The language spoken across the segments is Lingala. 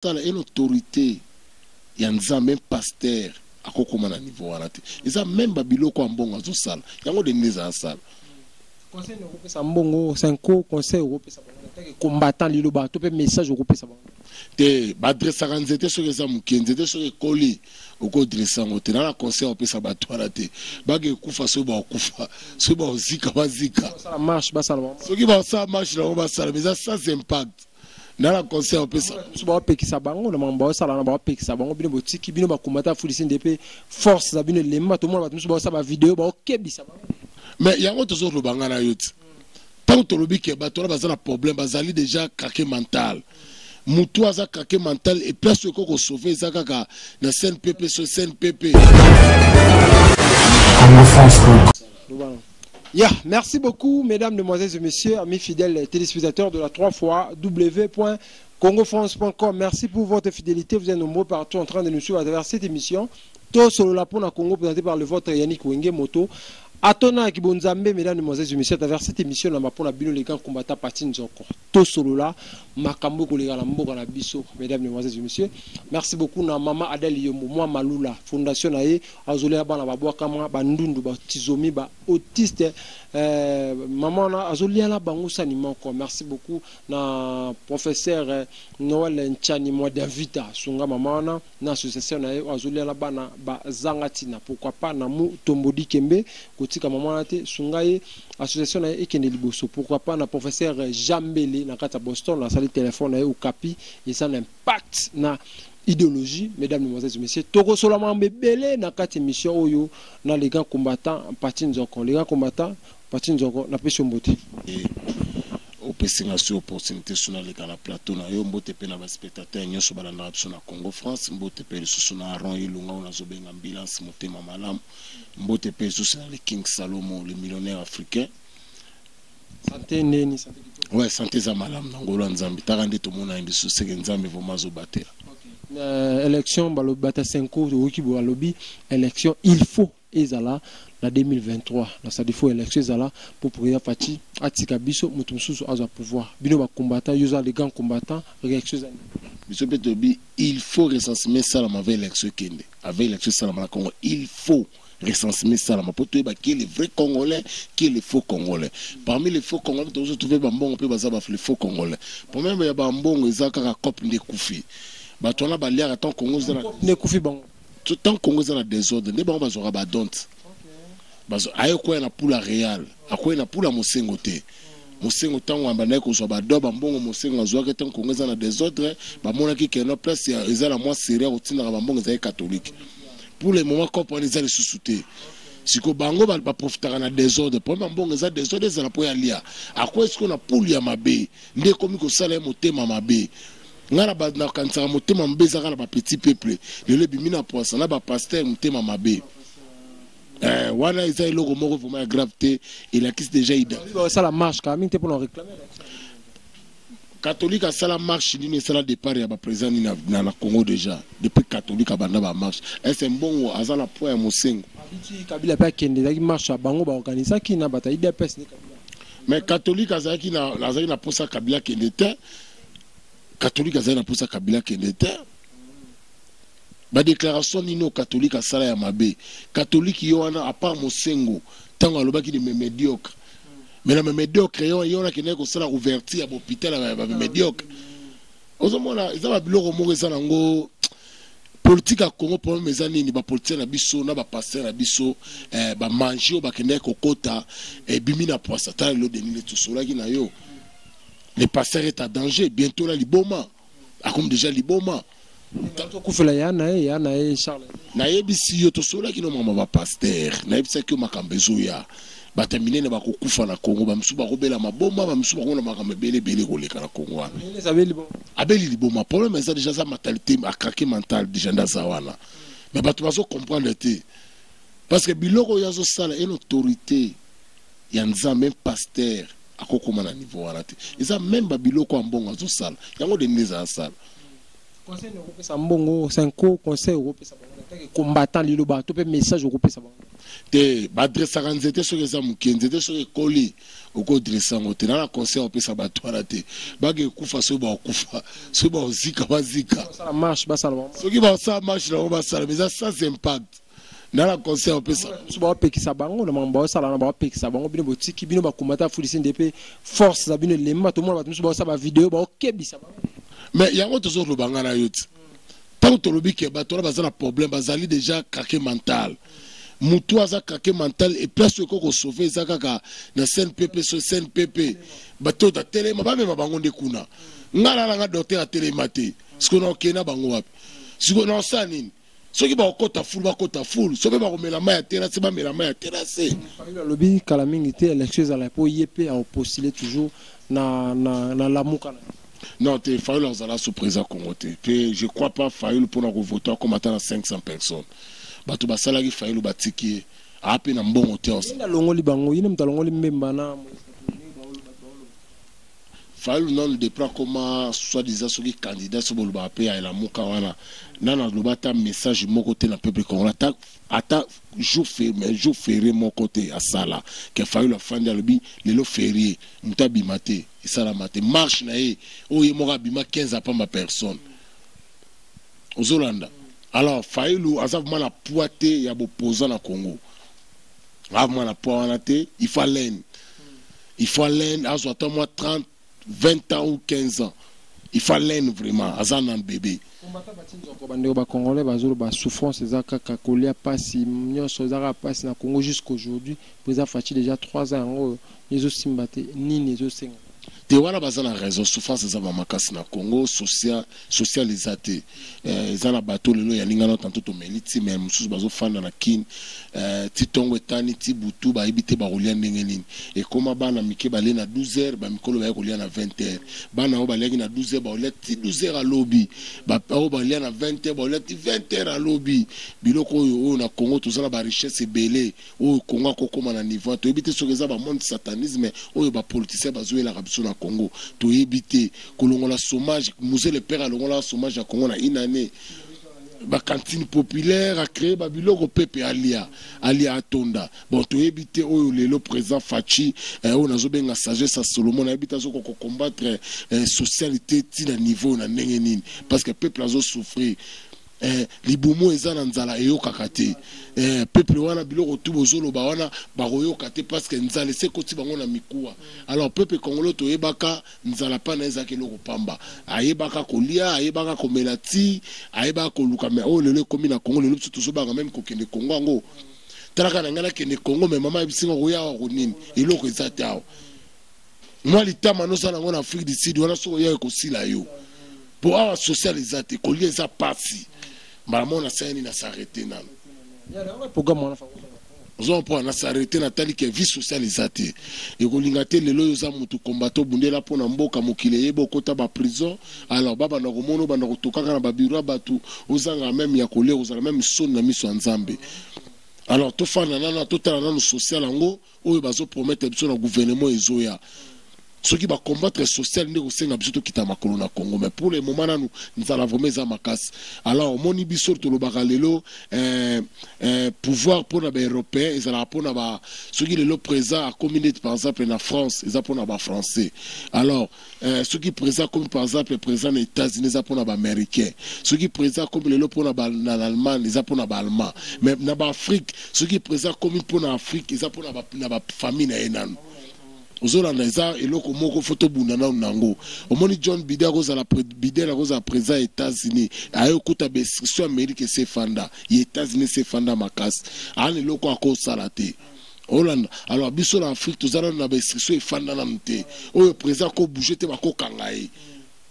sala une autorité ya nzambe pasteur akokoma na niveau wana te eza même babiloko ambongo azosala yango de neza asala conseil européen mbongo 5 conseil européen que combattant liloba to pe message européen te badressa nzete soki eza moke nzete soki ekoli okodressa yango te na conseil opesa bato wana te bage kufa soki baokufa soki baozika bazika soki basala marche nango basala mais eza sans impact na la conseil opesa ba pekisa bango na mamba sala na ba pekisa bango bino botiki bino bakomata fulisi ndepe force za bino lemba to mona bato ba sa ba vidéo ba okebisa bango mais yango tozo lobanga na yo ti tant to lobi ke bato baza na problème bazali déjà craqué mental mutu aza craqué mental et place ko ko sauver ça kaka na CNPP sur CNPP. Yeah, merci beaucoup, mesdames, demoiselles et messieurs, amis fidèles téléspectateurs de la 3 fois w.congofrance.com. Merci pour votre fidélité. Vous êtes nombreux partout en train de nous suivre à travers cette émission. Tout sur la Pona Congo, présenté par le vôtre Yannick Wenge Moto. Atona Kibonzambe, mesdames, demoiselles et messieurs, à travers cette émission, on a pour la bino les gants combattants patine encore. Tout solo là, Makambo Kolega Lambo Ganabiso, mesdames, demoiselles et messieurs. Merci beaucoup na Mama Adel Yomo, moi Malula, Fondation Aye, Azolea Bana Baboa Kama, Bandundu, Tizomi, autiste, Maman Azolia la Bangousa Nimoko. Merci beaucoup na professeur Noël Nchani, moi d'invita, Sunga Mamana, na association Aye, Azolia la Bana, Zangatina, pourquoi pas Namu Tombodi Kembe, Kotika Mamana Te, Sungaye, association Aye Ekene Liboso, pourquoi pas na professeur Jambele, na Kata Boston, la salle de téléphone Aye, ou Kapi, et ça l'impact na idéologie, mesdames, mesdemoiselles et messieurs. Toko seulement bébélé na quatre émissions oyo na les grands combattants patine zoko. Les grands combattants patine zoko na pêche mbote. Et au pessinga sur opportunité sur les gars na plateau na yo mbote pe na ba spectateurs nyoso balanda option na Congo France mbote pe sur na Aron Ilunga on a zobenga ambulance motema malam mbote pe sur le King Salomo le millionnaire africain. Santé neni santé. Ouais, santé za malam na ngolo nzambi tarande to mona indi sur sege nzambi vraiment zo batela. Élection balobata 5 ans oki bo alobi élection il faut ezala la 2023 na ça il faut élection ezala pour pouvoir parti atika biso mutu mususu aza pouvoir bino ba combattant yoza les grands combattants réaction ezala biso betobi il faut recenser ça la avec élection kende avec élection ça la Congo il faut recenser ça la pour toi qui est le vrai congolais qui est le faux congolais parmi les faux congolais tu trouver bambongo pe baza ba les faux congolais pour même ya bambongo ezaka ka cop de kufi batona baliaka tant Congo za ne kufi bango tant Congo za na désordre ne bango bazora ba don't bazo ayo ko na pula real akoy na pula mosengo te mosengo tango ambana ko so ba doba mbongo mosengo azwaka tant Congo za na désordre ba mona ki keno place ya ezala moi sérieux otinaka ba mbongo za catholique pour le moment comprendre za les sous-souté siko bango ba profitaka na désordre pour mbongo za désordre za na po ya lia akoy siko na pula ya mabe nde komi ko sala motema mabe ngana ba na kansaka motema mbeza kana ba petit peuple le bimina poisa na ba pasteur motema mabe wana isa iloko moko vraiment gravité et la kisi déjà ida ça la marche quand même te pour réclamer catholique a ça la marche ni ça la départ ya ba président ni na Congo déjà depuis catholique abanda ba marche est un bon azala point ya mosengo abiti kabila pa kende la marche bango ba organiser ki na bata IDPS ni kabila mais catholique azaki na posa kabila kende te catholique azali na posa kabila kende te ba déclaration nino catholique a sala ya mabe catholique yo wana à part mosengo tango alobaki ni médiocre mais la médiocre yo na kene ko sala ouverture ya hôpital ba médiocre ozomona ezaba biloko moko ezana ngo politique à Congo pour mes années ni ba politique na biso na ba pasteur na biso ba manger ba kene ko kota et bimina poisa ta lo denile tout cela qui na yo les pasteurs est à danger bientôt là liboma a comme déjà liboma kufela yana Charles na yebisi yo to sola ki no mama ba pasteur na yebisa ki makambezo ya batamine na bakokufa na Congo ba msuba robela mabomba ba msuba kona makambe bele ko leka na Congo abeli liboma problème est déjà sa mentalité a craqué mental déjà ndaza wana mais bato bazo comprendre te parce que biloko yazo sala une autorité ya nzambe pasteur akokoma na niveau wana te eza même ba biloko ambongo azo sala yango de neza sala conseil européen mbongo 5 conseil européen combattant lilo ba to pe message au ça te ba dressa kan nzete soki eza muke nzete soki ekoli okodressa yango te na conseil opesa bato wana te bake ekufa soki baokufa soki baozika bazika soki baosala marche nango basala mais eza sans impact na conseil opesa baopekisa bango na mambo baosala na baopekisa bango bino botiki bino bakomata fulisi ndepe force za bino elemba tomona bato mosusu baosala bavideo baokebisa bango mais yango tozoloba nga na yo ti tant que tolobi ke bato wana baza na problème bazali déjà craqué mental mutu aza craqué mental et place ko sauver eza kaka na CNPP so CNPP bato da telema bamema bango nde kuna ngala nga docteur atelema te siko na okena bango wapi siko na osala nini soki bakota full soki bakomela mai ya terrasse bamela mai ya terrasse lobi kala mingi te élection ezala po yepe a postuler toujours na lamuka non, il faut que sous président Congo. Je ne crois pas qu'il pour nous voter comme attendre 500 personnes. Bato basala ki faille batiki a peine un bon hôtel. Ina longoli bango, ina mtalongoli mbemba na faille non de prendre comme soi-disant ceux qui candidats sur le bapé à la muka wana. Nana le bata message mon côté na peuple congolais ata jour férié mon côté à sala que faille la fin de l'obi le férié mutabi maté et ça la maté marche na e o y mora bima 15 à pas ma personne aux Hollande. Alors faille azavement la poité ya opposant na Congo avement la poité il faut l'aine à soit moi 30 20 ans ou 15 ans il faut l'aine vraiment azan un bébé ba congolais bazolo ba souffrance ezaka kakolia pasi nyonso ezaka pasi na Congo jusqu'aujourd'hui président Fachi déjà 3 ans yezo simbate nini yezo senga te wana baza na raison souffrance eza makasi na Congo social ezate eza na bato lelo ya lingana tanto to meliti mais mususu bazo fanda na kin ti tongo etani ti butu ba ibite ba rolia ndenge nini et koma bana mike bale na 12h ba mikolo ba rolia na 20h bana o baleki na 12h ba rolia ti 12h à lobby ba o balia na 20h ba rolia ti 20h à lobby biloko oyo na Congo tozala ba richesse belé o Congo kokoma na niveau to ibite sokeza ba monde satanisme oyo ba politicien bazoela kabisa na Congo to éviter kolongola chômage musée le père alongola chômage à Congo na une année ba cantine populaire a créé ba biloko pepe alia atonda bon to éviter oyo lelo président Fachi on a zobenga sagesse à Solomon na éviter zo ko combattre socialité ti na niveau na ndenge nini parce que peuple azo souffrir libumu eza na nzala eyokaka te peuple wana biloko tu bozoloba wana bakoyoka te parce que nzala esekoti bango na mikuwa alors peuple congolais toyebaka nzala pana ezaka eloko pamba ayebaka kolia ayebaka komela ti ayebaka koluka me oyo lelo ekomi na Congo lelo biso tozobaka meme kokende Congo yango talaka na ngai nakende Congo me mama ebisinga koyawa konini eloko eza te awa mwa litama nosala yango na Afrique du Sud wana soko oya ekosila yo po awa social eza te kolia eza pasi maman a saigné na s'arrêter nan on peut na s'arrêter na tali que vie sociale ezate et kolingate lelo yoza mutu combattant bundela pona mboka mokile yebo kota ba prison alors baba na komono bana kotokaka na ba bureau batu ozanga même ya kolé ozanga même son na miso nzambe alors to fana nana to tala na social ngo oyo bazo promettre biso na gouvernement ezoya ceux qui va combattre social ne kosenga biso to kita makolo na Congo mais pour le moment nanu nzala vraiment za makasi alors moni biso to lobaka lelo pouvoir pour les européens ezala pona ba ceux qui le présent à communauté par exemple na France ezala pona ba français alors ceux qui présent comme par exemple présent aux États-Unis ezala pona ba américain ceux qui présent comme le pona ba na Allemagne ezala pona ba allemand mais na ba Afrique ceux qui présent comme pona Afrique ezala pona ba na ba famille na enano ozolanda eza eloko moko photo bundana nango omoni John Biden akoza président États-Unis ayokuta bestriction Amérique se fanda États-Unis se fanda makasi an eloko akosala te Hollande alors biso na Afrique tozala na bestriction efanda na mte oyo président ko bouger te bakokanga ye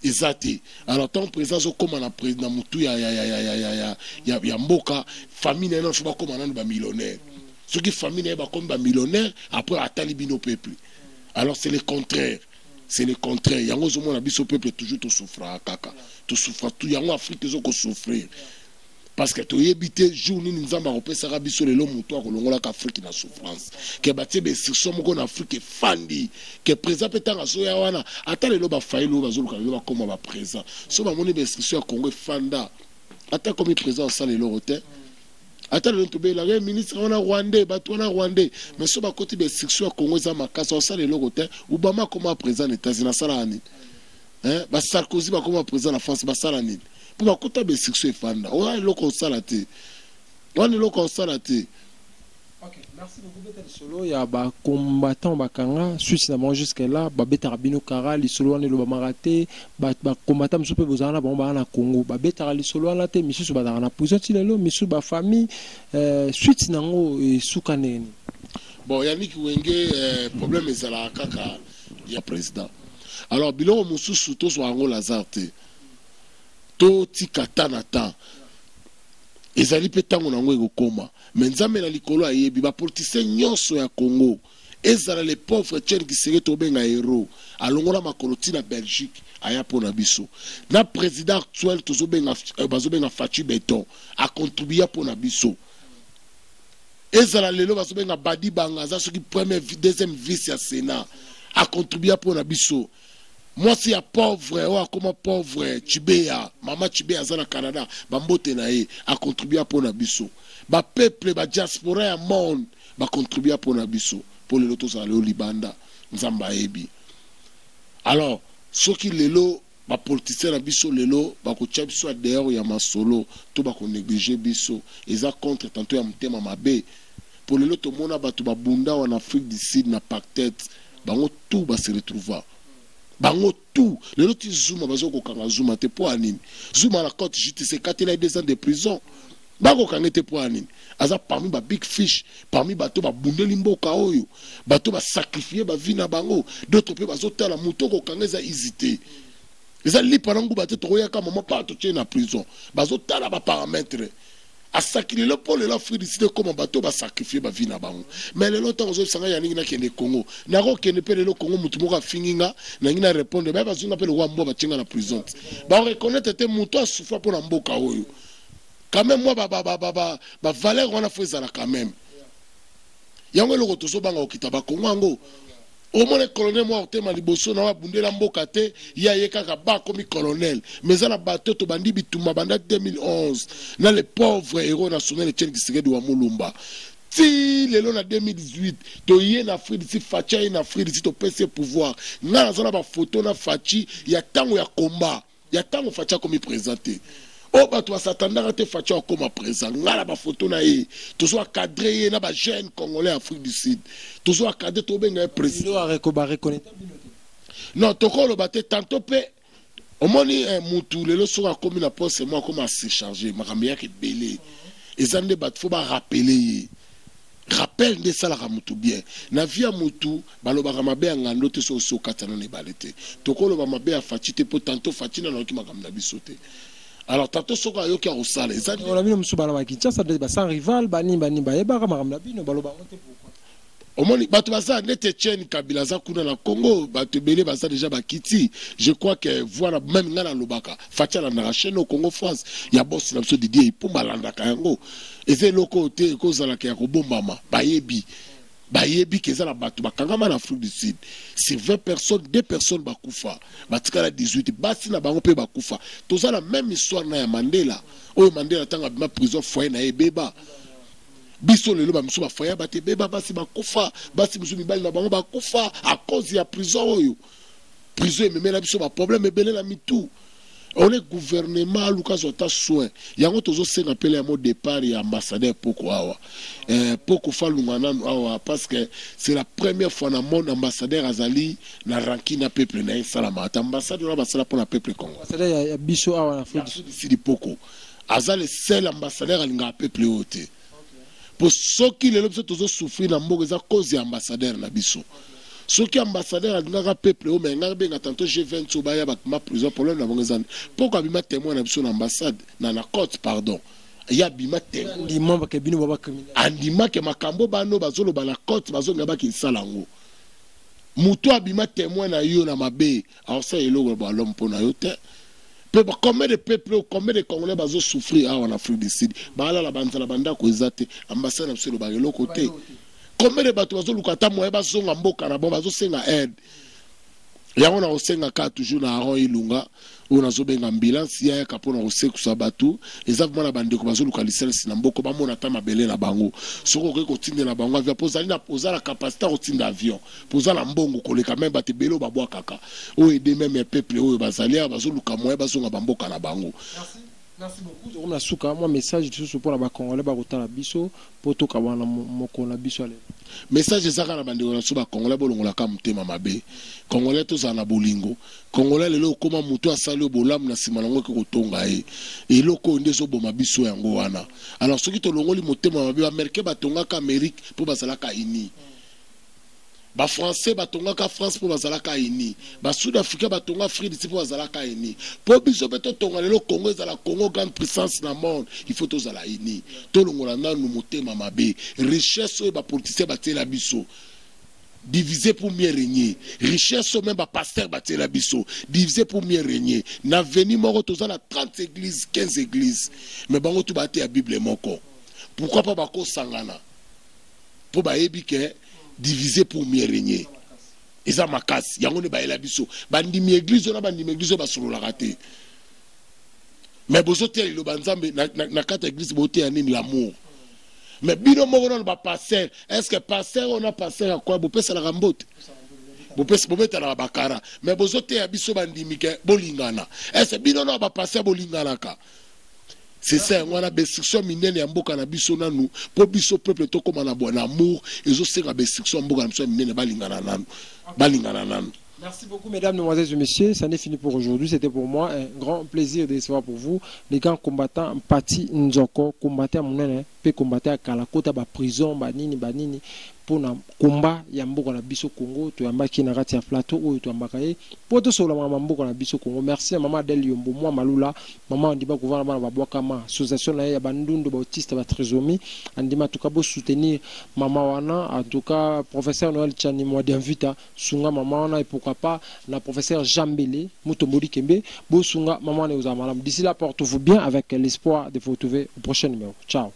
ezate alors tant président zo koma na président mutu ya mboka famille na fo bakoma na ba millionnaire ceux qui famille na ba comme ba millionnaire après atali bino peuple. Alors c'est le contraire. C'est le contraire. Yango zomo na biso peuple toujours to souffra kaka. To souffra tout yango Afrique zo ko souffrir. Parce que to yebite jour ni nzamba kopesa ka biso lelo mutu akolongola ka Afrique na souffrance. Ke batie be sur moko na Afrique fandi. Ke président petanga so ya wana ata lelo ba failo bazoluka lelo ba koma ba président. So ba moni be restriction ya Congo fanda. Ata comme président ça lelo rote. ata le tobe la ministre on a rwandais bato on a rwandais mais so ba côté de section ya Congo za makasa on sala le côté Obama comme président des États-Unis sala ni hein ba Sarkozy ba comme président la France ba sala ni pour ba côté de section fanda on a le ko sala te on le ko sala te. Ok, merci beaucoup. Solo ya ba combattant bakanga suisse na jusque là ba beta rabino kara li solo ne lo ba marate ba combattant msupe bozana ba na Congo ba beta li solo na te misu ba na prison ti lelo misu ba famille suite nango sukaneni. Bon Yannick Wenge problème ezala kaka ya président. Alors biloko mususu to so ango lazarte to tikata na temps ezali pe tango nango ekokoma mais nzambe na likolo ayebi bapolitisien nyonso ya Congo ezala les pauvres tchènes qui seraient tobenga héros alongola makolo ti na Belgique aya pona biso na président actuel tozobenga bazobenga Fachi Beton a contribuer pona biso ezala lelo bazobenga Badi Banga za soki premier deuxième vice ya Sénat a contribuer pona biso. Moi si ya pauvre ou comme pauvre Chibea mama Chibea za na Canada bambote na ye a contribuer pour na biso ba peuple ba diaspora ya monde ba contribuer pour na biso pour le loto za le libanda nzamba ebi. Alors soki lelo ba politicien na biso lelo ba ko tia biso dehors ya masolo to ba ko négliger biso eza contre tanto ya mtema mabe pour le loto mona bato ba bunda en Afrique du Sud na pactet bango tout ba se retrouver bango tout le loti Zuma bazo ko kanga Zuma te po anini Zuma la cote JTC 4 il a 2 ans de prison bango kanga te po anini aza parmi ba big fish parmi bato ba bundeli mboka oyo bato ba sacrifier ba vie na bango d'autres pe bazo tala muto ko kanga za hésiter eza lipa nangu bato to yaka maman pas to tient na prison bazo tala ba paramètres a sacrifié le pôle la Afrique du Sud comme bateau ba sacrifier ba vie na bango mais le longtemps zo sanga ya ningi na kende Congo na ko kende pe le Congo mutu moko finginga na ngina répondre ba bazunga pe le wa mbo ba tinga na prison ba reconnaître te mutu a souffert pour na mboka oyo quand même moi ba valeur on a fait ça là quand même yango le rotoso banga okita ba Congo ngo au moins le colonel moi otema liboso na bundela mboka te ya yekaka ba comme colonel mais à la bateau to bandi bituma banda 2011 na les pauvres héros nationaux Etienne Tshisekedi wa Mulumba ti lelo na 2018 to ye na Afrique d'ici Fachi na Afrique d'ici to pese pouvoir na zona ba photo na Fachi ya tango ya combat ya tango Fachi comme présenté o bato basatandaka te Fachi comme présent ngala ba photo na ye tozo cadrer na ba jeune congolais Afrique du Sud tozo cadrer to benga président non tokolo baté tantôt pe omoni mutu lelo soka comme na poste moi comme assez chargé makambi yake belé ezande bat faut ba rappeler rappel de ça la mutu bien na via mutu balobaka mabe ngando te so katana ne balete tokolo ba mabe a Fachi te po tantôt Fachi na loki makambi na bisote. Alors tantôt soka yo ki a osala ezande on a vu musu bana bakicha ça ba sans rival bani ba yeba makambi bino baloba monte pourquoi omoni bato baza nete Etienne Kabila za kuna na Congo bato belé baza déjà bakiti je crois que voilà même ngana lobaka Fachi la na chaîne au Congo France ya boss na biso Didier Ipumba landaka yango eze loko te ko zala ka ko bombama bayebi ke zala bato bakangama na Afrique du Sud c'est 20 personnes 2 personnes bakufa batikala 18 basi na bango pe bakufa toza la même histoire na ya Mandela oyo Mandela tanga bima prison foyer na ebeba biso lelo ba miso ba foyer bate beba basi bakufa basi miso mibali na bango bakufa à cause ya prison oyo prison ememela biso ba problème ebele na mitu on est gouvernement Lucas Ota soin yango tozo senga pele ya mo départ ya ambassadeur Poko awa Poko falungana awa parce que c'est la première fois na mon ambassadeur azali na rankina peuple na salama ambassadeur ba sala pour la peuple Congo ambassadeur ya biso awa na Afrique du Poko azali seul ambassadeur alinga peuple ote pour ceux qui le biso tozo souffrir na mboka za cause ya ambassadeur na biso. Ce qui est ambassadeur a dit peuple, mais il tantôt G20 au Baya, ma prison problème. Pourquoi il m'a témoin à l'ambassade, dans la côte, pardon. Il y a bima témoin. Andima que ma cambo bano bazolo ba la côte, bazolo ngaba ki salango. Muto abima témoin na yo na mabe. Alors ça il logo ba l'homme pour na yo te. Combien de peuples, combien de Congolais bazo souffrir en Afrique du Sud. Ba la banda la banda ko ezate ambassade na biso lo ba lo côté. Combien de bateaux bazo lukata moye bazonga mboka na bon bazo senga aide yango na osenga ka toujours na Aaron Ilunga on a zobenga ambulance ya kapona osekusa batu eza mwana bandeko bazoluka liselsi na mboko bamona ta mabele na bango soko ko kotindela bango avia pozali na pozala capacité kotinda avion pozala mbongo koleka même bate belo babwa kaka o aider même peuple oyo bazali bazoluka moya bazonga bamboka na bango. Merci beaucoup. Je remercie moi message pour la Congolais bakota la biso poto kabana moko na biso ale. Message ezaka na bandeko na soba Congolais bolongola ka mutema mabe. Congolais to za na bolingo. Congolais lelo koma muto asali bolamu na sima nango ke kotonga e. Eloko ndezo boma biso yango wana. Alors soki to longoli mutema mabe Americain batonga ka Amérique po bazala ka ini. Ba français batonga ka France pour bazala ka ini ba sud-africain batonga Afrique d'ici pour bazala ka ini po biso beto tonga lelo Congo za la Congo grande puissance na monde il faut to zala ini to longola nanu motema mabe richesse ba politicien batela biso diviser pour mieux régner richesse même ba pasteur batela biso diviser pour mieux régner na veni moko to zala 30 églises 15 églises mais bango to baté la Bible moko pourquoi pas bako sangana pour ba yebike diviser pour mieux régner. Et ça m'a casse. Il y a un débat biso. Bandi mi église on a bandi mi église ba solo la raté. Mais bozote le banzambe na kata église boté anini l'amour. Mais bino mo na ba passer. Est-ce que passer on a passer à quoi bo pesa la rambote? Bo pesa bo mettre la bakara. Mais bozote ya biso bandi mi ke bolingana. Est-ce que bino na ba passer bolingana ka? C'est ça, on a bestriction minene ya mboka na biso nanu po biso peuple to comme na bon amour et zo senga bestriction mboka na biso minene balingana nanu. Merci beaucoup mesdames, mesdemoiselles et messieurs, ça n'est fini pour aujourd'hui. C'était pour moi un grand plaisir de recevoir pour vous les grands combattants Mpati Nzoko, combattants munene, pe combattants à Kalakota ba prison banini pour na combat ya mboka na biso Congo to yambaki na kati ya plateau oyo to yambaka ye po to sola mboka na biso Congo. Merci à maman Del Yombo moi Malula maman Ndiba kouvana bana ba bwakama association na ya bandundu ba autiste ba trisomie andima tukabo soutenir maman wana en tout cas professeur Noël Tchani moi d'invita sunga maman wana et pourquoi pas na professeur Jambele Mutomboli Kembe bo sunga maman ne aux malam. D'ici là portez-vous bien avec l'espoir de vous retrouver au prochain numéro. Ciao.